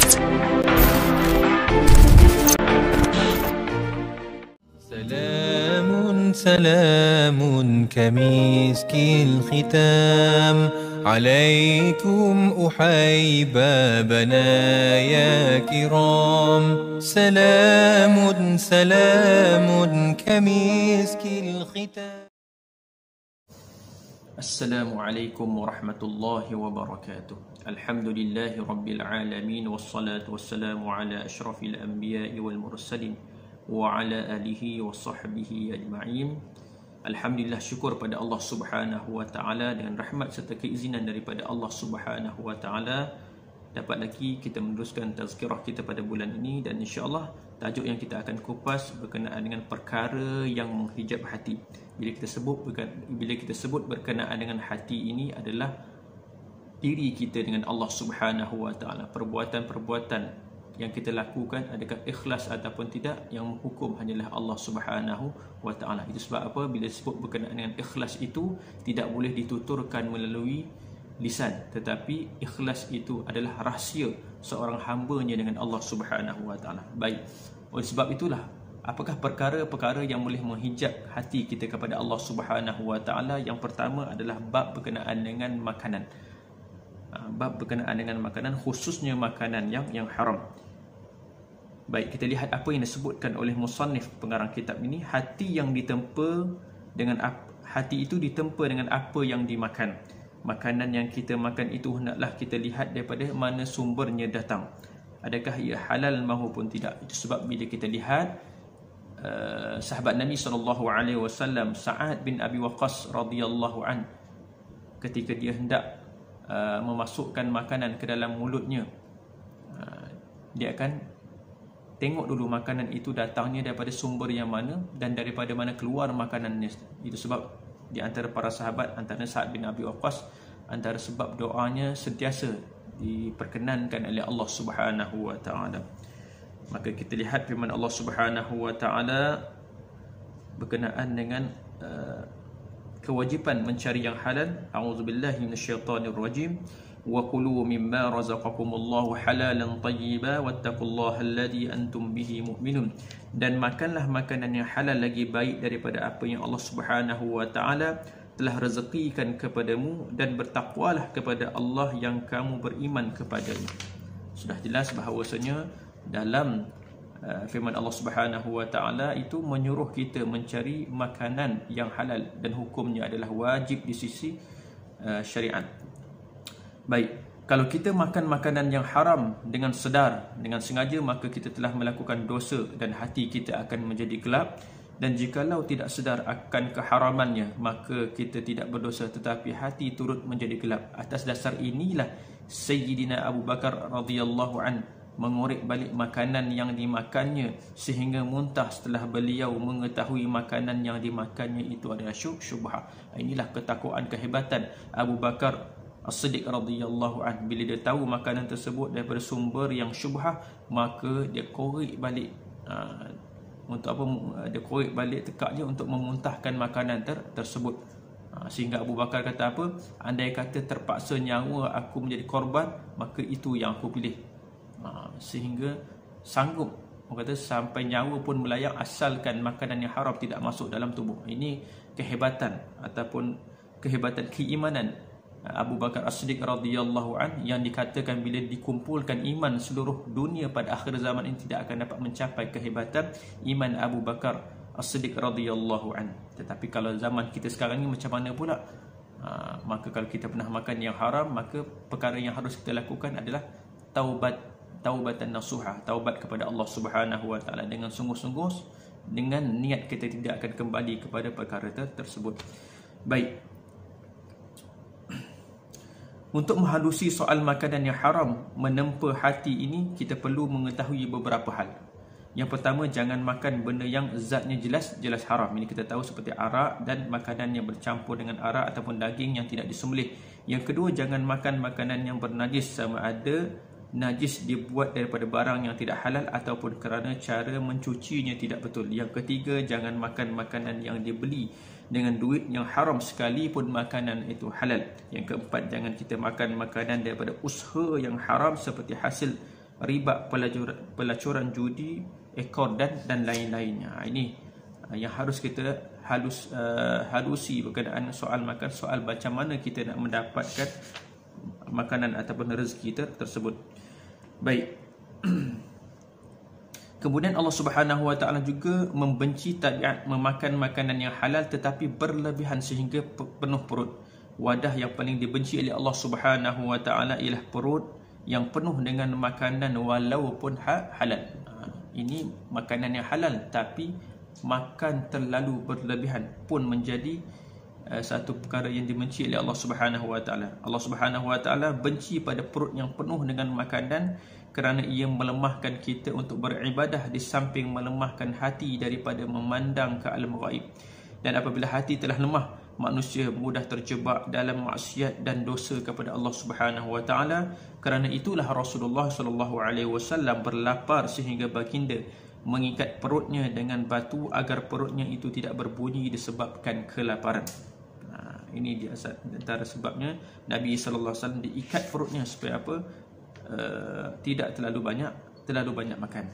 سلام سلام كمسك الختام عليكم أحيبابنا يا كرام. سلام سلام كمسك الختام. Assalamualaikum warahmatullahi wabarakatuh. Alhamdulillahi rabbil alamin, wassalatu wassalamu ala asyrafil anbiya'i wal mursalin wa ala alihi wa sahbihi ajma'in. Alhamdulillah, syukur pada Allah Subhanahu wa taala, dengan rahmat serta keizinan daripada Allah Subhanahu wa taala dapat lagi kita meneruskan tazkirah kita pada bulan ini, dan insya-Allah tajuk yang kita akan kupas berkenaan dengan perkara yang menghijab hati. Bila kita sebut berkenaan dengan hati, ini adalah diri kita dengan Allah Subhanahu wa taala. Perbuatan-perbuatan yang kita lakukan, adakah ikhlas ataupun tidak, yang menghukum hanyalah Allah Subhanahu wa taala. Itu sebab apa? Bila sebut berkenaan dengan ikhlas itu tidak boleh dituturkan melalui lisan, tetapi ikhlas itu adalah rahsia seorang hamba-Nya dengan Allah Subhanahu wa taala. Baik. Oleh sebab itulah, apakah perkara-perkara yang boleh menghijab hati kita kepada Allah Subhanahu wa taala? Yang pertama adalah bab berkenaan dengan makanan. Bab berkenaan dengan makanan, khususnya makanan yang haram. Baik, kita lihat apa yang disebutkan oleh musannif pengarang kitab ini. Hati itu ditempa dengan apa yang dimakan. Makanan yang kita makan itu hendaklah kita lihat daripada mana sumbernya datang. Adakah ia halal maupun tidak? Itu sebab bila kita lihat sahabat Nabi SAW, Sa'ad bin Abi Waqqas radhiyallahu an, ketika dia hendak memasukkan makanan ke dalam mulutnya, dia akan tengok dulu makanan itu datangnya daripada sumber yang mana dan daripada mana keluar makanannya. Itu sebab di antara para sahabat, antara Sa'ad bin Abi Waqqas, antara sebab doanya sentiasa diperkenankan oleh Allah Subhanahu wa taala. Maka kita lihat firman Allah Subhanahu wa taala berkenaan dengan kewajipan mencari yang halal. A'udzubillahi minasyaitonirrajim. Wa kulu mimma razaqakumullahu halalan tayyiban wattaqullaha alladzi antum bihi mu'minun. Dan makanlah makanan yang halal lagi baik daripada apa yang Allah Subhanahu wa taala telah rezekikan kepadamu, dan bertakwalah kepada Allah yang kamu beriman kepadanya. Sudah jelas bahawasanya dalam firman Allah Subhanahu wa taala itu menyuruh kita mencari makanan yang halal, dan hukumnya adalah wajib di sisi syariat. Baik, kalau kita makan makanan yang haram dengan sedar, dengan sengaja, maka kita telah melakukan dosa dan hati kita akan menjadi gelap. Dan jikalau tidak sedar akan keharamannya, maka kita tidak berdosa, tetapi hati turut menjadi gelap. Atas dasar inilah Sayyidina Abu Bakar radhiyallahu an mengorek balik makanan yang dimakannya sehingga muntah setelah beliau mengetahui makanan yang dimakannya itu adalah syubhah. Inilah ketakwaan, kehebatan Abu Bakar As-Siddiq radhiyallahu an. Bila dia tahu makanan tersebut daripada sumber yang syubhah, maka dia korek balik untuk apa? Dia korek balik tekaknya untuk memuntahkan makanan tersebut. Sehingga Abu Bakar kata apa? Andai kata terpaksa nyawa aku menjadi korban, maka itu yang aku pilih. Sehingga sanggup, orang kata sampai nyawa pun melayang asalkan makanan yang haram tidak masuk dalam tubuh. Ini kehebatan ataupun kehebatan keimanan Abu Bakar As-Siddiq radhiyallahu an, yang dikatakan bila dikumpulkan iman seluruh dunia pada akhir zaman ini tidak akan dapat mencapai kehebatan iman Abu Bakar As-Siddiq radhiyallahu an. Tetapi kalau zaman kita sekarang ini macam mana pula? Maka kalau kita pernah makan yang haram, maka perkara yang harus kita lakukan adalah taubatan nasuha, taubat kepada Allah Subhanahu wa taala dengan sungguh-sungguh, dengan niat kita tidak akan kembali kepada perkara tersebut. Baik. Untuk menghalusi soal makanan yang haram menempa hati ini, kita perlu mengetahui beberapa hal. Yang pertama, jangan makan benda yang zatnya jelas haram. Ini kita tahu seperti arak dan makanan yang bercampur dengan arak ataupun daging yang tidak disembelih. Yang kedua, jangan makan makanan yang bernajis, sama ada najis dibuat daripada barang yang tidak halal ataupun kerana cara mencucinya tidak betul. Yang ketiga, jangan makan makanan yang dibeli dengan duit yang haram sekalipun makanan itu halal. Yang keempat, jangan kita makan makanan daripada usaha yang haram seperti hasil riba, pelacuran judi, ekor dan lain-lainnya. Ini yang harus kita halusi berkenaan soal makan, soal macam mana kita nak mendapatkan makanan ataupun rezeki kita tersebut. Baik. Kemudian Allah Subhanahu Wa Taala juga membenci tabiat memakan makanan yang halal tetapi berlebihan sehingga penuh perut. Wadah yang paling dibenci oleh Allah Subhanahu Wa Taala ialah perut yang penuh dengan makanan walaupun halal. Ini makanan yang halal tapi makan terlalu berlebihan pun menjadi satu perkara yang dibenci oleh Allah Subhanahu Wa Taala. Allah Subhanahu Wa Taala benci pada perut yang penuh dengan makanan kerana ia melemahkan kita untuk beribadah di samping melemahkan hati daripada memandang ke alam ghaib. Dan apabila hati telah lemah, manusia mudah terjebak dalam maksiat dan dosa kepada Allah Subhanahu Wa Taala. Kerana itulah Rasulullah sallallahu alaihi wasallam berlapar sehingga baginda mengikat perutnya dengan batu agar perutnya itu tidak berbunyi disebabkan kelaparan. Ini di antara sebabnya Nabi sallallahu alaihi wasallam diikat perutnya supaya apa? Tidak terlalu banyak makan.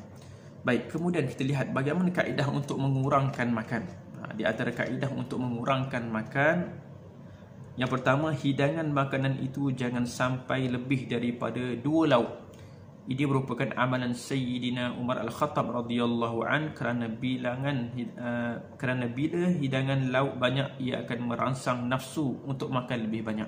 Baik, kemudian kita lihat bagaimana kaedah untuk mengurangkan makan. Di antara kaedah untuk mengurangkan makan, yang pertama, hidangan makanan itu jangan sampai lebih daripada 2 lauk. Ini merupakan amalan Sayyidina Umar Al-Khattab radhiyallahu an kerana bila hidangan lauk banyak ia akan merangsang nafsu untuk makan lebih banyak.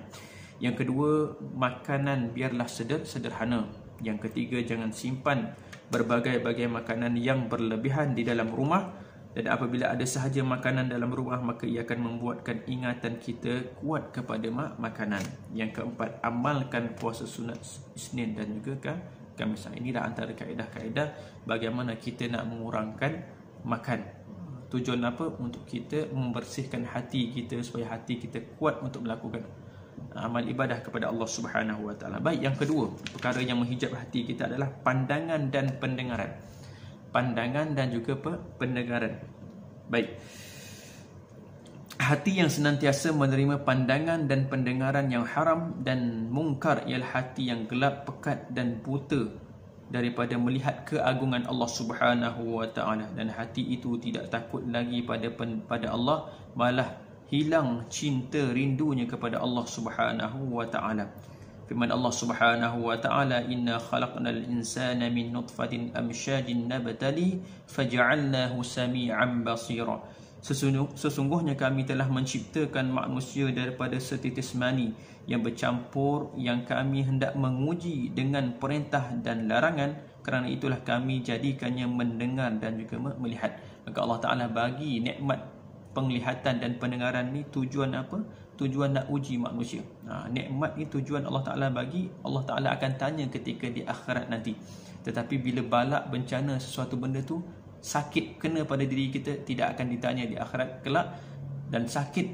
Yang kedua, makanan biarlah sederhana. Yang ketiga, jangan simpan berbagai-bagai makanan yang berlebihan di dalam rumah. Dan apabila ada sahaja makanan dalam rumah, maka ia akan membuatkan ingatan kita kuat kepada makanan. Yang keempat, amalkan puasa sunat Isnin dan juga Khamis. Inilah antara kaedah-kaedah bagaimana kita nak mengurangkan makan. Tujuan apa? Untuk kita membersihkan hati kita supaya hati kita kuat untuk melakukan amal ibadah kepada Allah Subhanahu Wa Taala. Baik, yang kedua, perkara yang menghijab hati kita adalah pandangan dan pendengaran. Pandangan dan juga pendengaran. Baik. Hati yang senantiasa menerima pandangan dan pendengaran yang haram dan mungkar ialah hati yang gelap, pekat dan buta daripada melihat keagungan Allah Subhanahu Wa Taala, dan hati itu tidak takut lagi pada Allah, malah hilang cinta rindunya kepada Allah Subhanahu Wa Taala. Firman Allah Subhanahu Wa Taala, inna khalaqnal insana min nutfatin amsyajin nabtali faj'alnahu sami'an basira. Sesungguhnya kami telah menciptakan manusia daripada setitis mani yang bercampur, yang kami hendak menguji dengan perintah dan larangan. Kerana itulah kami jadikannya mendengar dan juga melihat. Maka Allah Ta'ala bagi nikmat penglihatan dan pendengaran ni tujuan apa? Tujuan nak uji manusia. Nikmat ni tujuan Allah Ta'ala bagi. Allah Ta'ala akan tanya ketika di akhirat nanti. Tetapi bila balak bencana sesuatu benda tu sakit kena pada diri kita, tidak akan ditanya di akhirat kelak. Dan sakit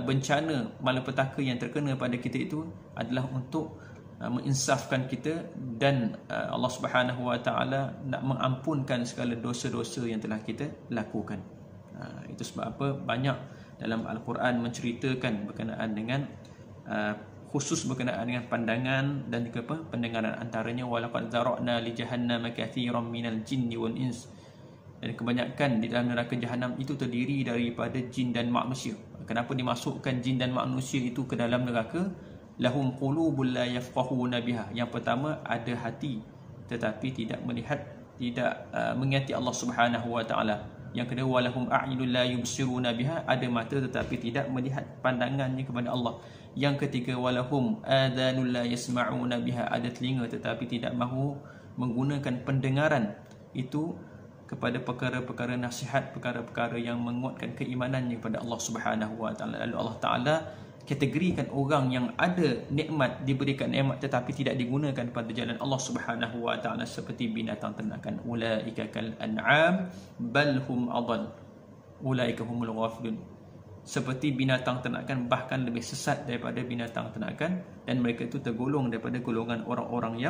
bencana malapetaka yang terkena pada kita itu adalah untuk menginsafkan kita, dan Allah Subhanahu Wa Taala nak mengampunkan segala dosa-dosa yang telah kita lakukan. Itu sebab apa banyak dalam Al-Quran menceritakan berkenaan dengan khusus berkenaan dengan pandangan dan juga pendengaran. Antaranya walaqad zara'na li jahannama katsiran minal jinni wal ins. Dan kebanyakan di dalam neraka jahanam itu terdiri daripada jin dan manusia. Kenapa dimasukkan jin dan manusia itu ke dalam neraka? Lahum qulubul la yafqahuna biha. Yang pertama, ada hati tetapi tidak melihat, tidak mengingati Allah Subhanahu Wa Taala. Yang kedua, walahum a'yunul la yubsiruna biha, ada mata tetapi tidak melihat pandangannya kepada Allah. Yang ketiga, walahum adhanul la yasma'una biha, ada telinga tetapi tidak mahu menggunakan pendengaran itu kepada perkara-perkara nasihat, perkara-perkara yang menguatkan keimanannya kepada Allah Subhanahu Wa Taala. Lalu Allah Taala kategorikan orang yang ada nikmat, diberikan nikmat tetapi tidak digunakan pada jalan Allah Subhanahu Wa Taala seperti binatang ternakan. Ulaika kal an'am bal hum adall. Ulaika humul ghafilun. Seperti binatang ternakan, bahkan lebih sesat daripada binatang ternakan, dan mereka itu tergolong daripada golongan orang-orang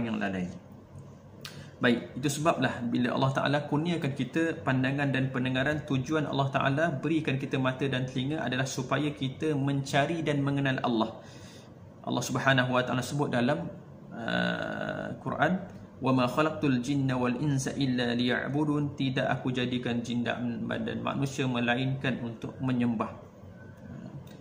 yang lalai. Baik, itu sebablah bila Allah Ta'ala kurniakan kita pandangan dan pendengaran, tujuan Allah Ta'ala berikan kita mata dan telinga adalah supaya kita mencari dan mengenal Allah. Allah Subhanahu Wa Ta'ala sebut dalam Quran, wa ma khalaqtul jinna wal insa illa liya'budun, tidak aku jadikan jin dan manusia melainkan untuk menyembah.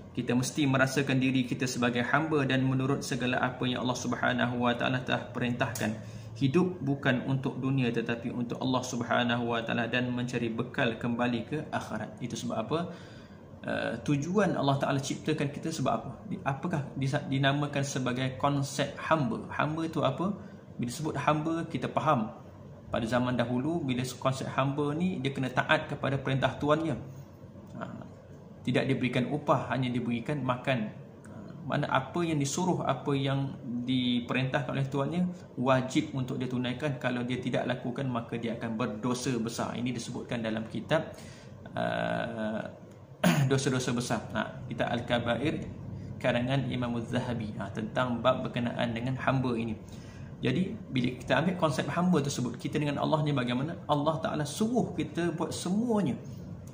Kita mesti merasakan diri kita sebagai hamba dan menurut segala apa yang Allah Subhanahu wa taala telah perintahkan. Hidup bukan untuk dunia tetapi untuk Allah Subhanahu wa taala dan mencari bekal kembali ke akhirat. Itu sebab apa? Tujuan Allah Ta'ala ciptakan kita sebab apa? Apakah dinamakan sebagai konsep hamba? Hamba itu apa? Bila sebut hamba, kita faham pada zaman dahulu bila konsep hamba ni dia kena taat kepada perintah tuannya. Tidak diberikan upah, hanya diberikan makan. Mana apa yang disuruh, apa yang diperintahkan oleh tuannya wajib untuk dia tunaikan. Kalau dia tidak lakukan maka dia akan berdosa besar. Ini disebutkan dalam kitab dosa-dosa besar. Kitab Al-Kabair karangan Imam Az-Zahabi tentang bab berkenaan dengan hamba ini. Jadi bila kita ambil konsep hamba tersebut, kita dengan Allah ni bagaimana? Allah Ta'ala suruh kita buat semuanya.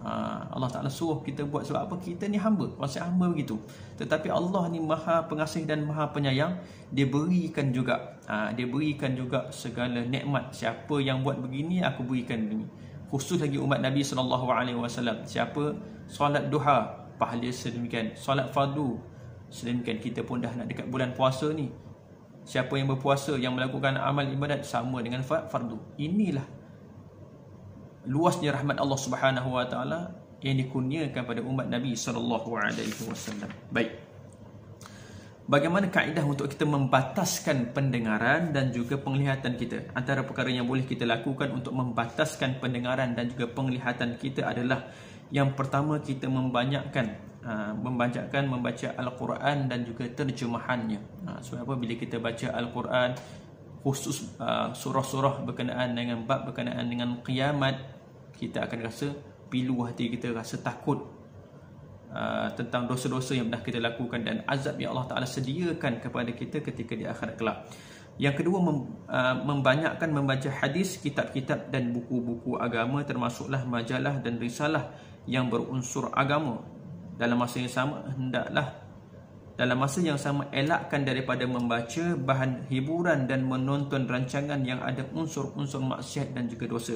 Allah Ta'ala suruh kita buat sebab apa? Kita ni hamba, konsep hamba begitu. Tetapi Allah ni maha pengasih dan maha penyayang. Dia berikan juga segala nikmat. Siapa yang buat begini, aku berikan begini. Khusus lagi umat Nabi SAW. Siapa solat duha, pahala sedemikian. Solat fardu sedemikian. Kita pun dah nak dekat bulan puasa ni. Siapa yang berpuasa, yang melakukan amal ibadat sama dengan fardu. Inilah luasnya rahmat Allah Subhanahu wa taala yang dikurniakan pada umat Nabi sallallahu alaihi wasallam. Baik. Bagaimana kaedah untuk kita membataskan pendengaran dan juga penglihatan kita? Antara perkara yang boleh kita lakukan untuk membataskan pendengaran dan juga penglihatan kita adalah yang pertama, kita membaca Al-Quran dan juga terjemahannya. Sebab apa? Bila kita baca Al-Quran, khusus surah-surah berkenaan dengan bab berkenaan dengan kiamat, kita akan rasa pilu hati kita, rasa takut tentang dosa-dosa yang pernah kita lakukan dan azab yang Allah Ta'ala sediakan kepada kita ketika di akhirat kelak. Yang kedua, membanyakkan membaca hadis, kitab-kitab dan buku-buku agama, termasuklah majalah dan risalah yang berunsur agama. Dalam masa yang sama elakkan daripada membaca bahan hiburan dan menonton rancangan yang ada unsur-unsur maksiat dan juga dosa.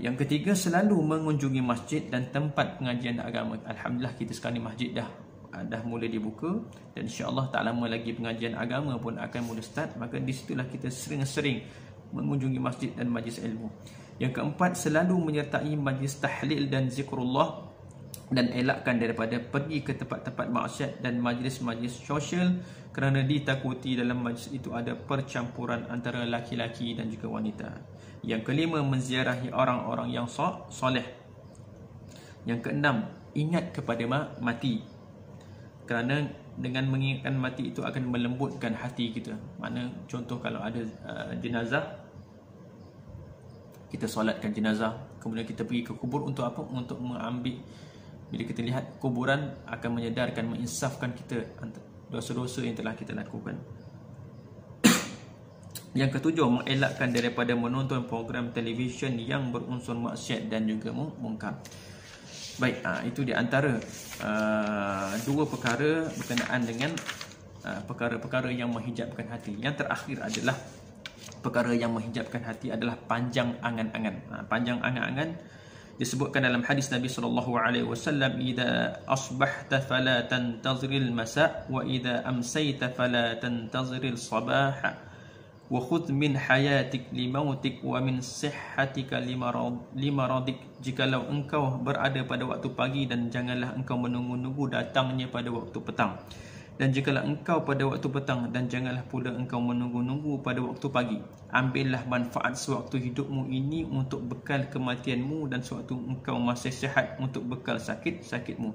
Yang ketiga, selalu mengunjungi masjid dan tempat pengajian agama. Alhamdulillah, kita sekarang ni masjid dah mula dibuka dan insya-Allah tak lama lagi pengajian agama pun akan mula start. Maka di situlah kita sering-sering mengunjungi masjid dan majlis ilmu. Yang keempat, selalu menyertai majlis tahlil dan zikrullah dan elakkan daripada pergi ke tempat-tempat maksiat dan majlis-majlis sosial kerana ditakuti dalam majlis itu ada percampuran antara laki-laki dan juga wanita. Yang kelima, menziarahi orang-orang yang soleh. Yang keenam, ingat kepada mati, kerana dengan mengingatkan mati itu akan melembutkan hati kita. Mana contoh kalau ada jenazah, kita solatkan jenazah, kemudian kita pergi ke kubur untuk apa? Untuk mengambil. Bila kita lihat kuburan, akan menyedarkan, menginsafkan kita dosa-dosa yang telah kita lakukan. Yang ketujuh, mengelakkan daripada menonton program televisyen yang berunsur maksiat dan juga mungkar. Baik, itu di antara dua perkara berkenaan dengan perkara-perkara yang menghijabkan hati. Yang terakhir adalah perkara yang menghijabkan hati adalah panjang angan-angan. Panjang angan-angan disebutkan dalam hadis Nabi sallallahu alaihi wasallam, "Idza asbahta fala tantaziril masa' wa idza amsayta fala tantaziril sabah wa khudh min hayatik limautik wa min sihhatika limaradik." Jikalau engkau berada pada waktu pagi, dan janganlah engkau menunggu-nunggu datangnya pada waktu petang. Dan jikalau engkau pada waktu petang, dan janganlah pula engkau menunggu-nunggu pada waktu pagi. Ambillah manfaat sewaktu hidupmu ini untuk bekal kematianmu, dan sewaktu engkau masih sihat untuk bekal sakit-sakitmu.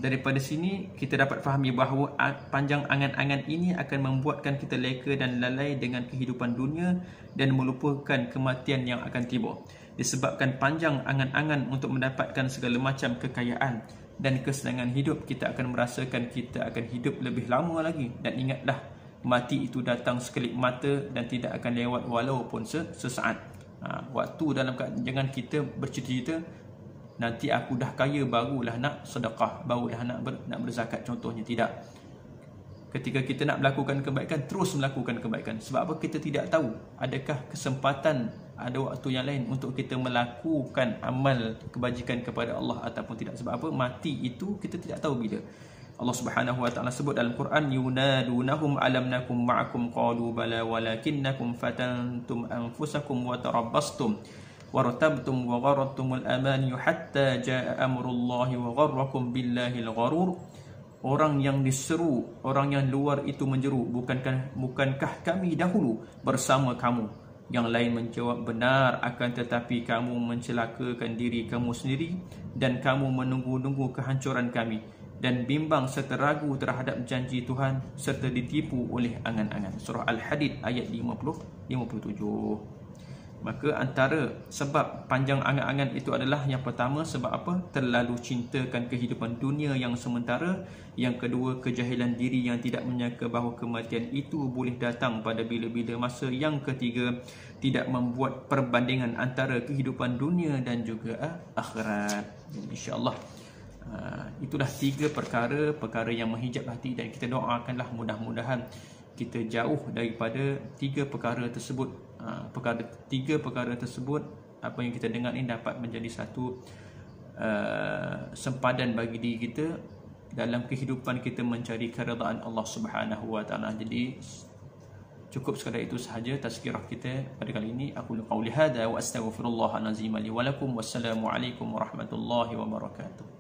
Daripada sini kita dapat fahami bahawa panjang angan-angan ini akan membuatkan kita leka dan lalai dengan kehidupan dunia dan melupakan kematian yang akan tiba. Disebabkan panjang angan-angan untuk mendapatkan segala macam kekayaan dan kesenangan hidup, kita akan merasakan kita akan hidup lebih lama lagi. Dan ingatlah, mati itu datang sekelip mata dan tidak akan lewat walaupun sesaat. Waktu dalam jangan kita bercita-cita nanti aku dah kaya barulah nak sedekah, barulah nak berzakat, contohnya. Tidak. Ketika kita nak melakukan kebaikan, terus melakukan kebaikan. Sebab apa? Kita tidak tahu adakah kesempatan, ada waktu yang lain untuk kita melakukan amal kebajikan kepada Allah ataupun tidak. Sebab apa? Mati itu kita tidak tahu bila. Allah Subhanahu wa taala sebut dalam Quran, yunadunahum alam nakum ma'akum qalu bala walakinnakum fatantum anfusakum wa tarabbastum wartabtum wa gharattumul amani hatta jaa amrullahi wa gharrakum billahil gharur. Orang yang diseru, orang yang luar itu menjeru, bukankah kami dahulu bersama kamu? Yang lain menjawab, benar, akan tetapi kamu mencelakakan diri kamu sendiri dan kamu menunggu-nunggu kehancuran kami dan bimbang serta ragu terhadap janji Tuhan serta ditipu oleh angan-angan. Surah Al-Hadid ayat 50-57. Maka antara sebab panjang angan-angan itu adalah yang pertama, sebab apa? Terlalu cintakan kehidupan dunia yang sementara. Yang kedua, kejahilan diri yang tidak menyangka bahawa kematian itu boleh datang pada bila-bila masa. Yang ketiga, tidak membuat perbandingan antara kehidupan dunia dan juga akhirat. InsyaAllah itulah 3 perkara yang menghijab hati, dan kita doakanlah mudah-mudahan kita jauh daripada 3 perkara tersebut. 3 perkara tersebut, apa yang kita dengar ini dapat menjadi satu sempadan bagi diri kita dalam kehidupan kita mencari keredaan Allah Subhanahu wa taala. Jadi cukup sekadar itu sahaja tazkirah kita pada kali ini. Aku qauli hadza wa astaghfirullahal azim li wa lakum. Wassalamualaikum warahmatullahi wabarakatuh.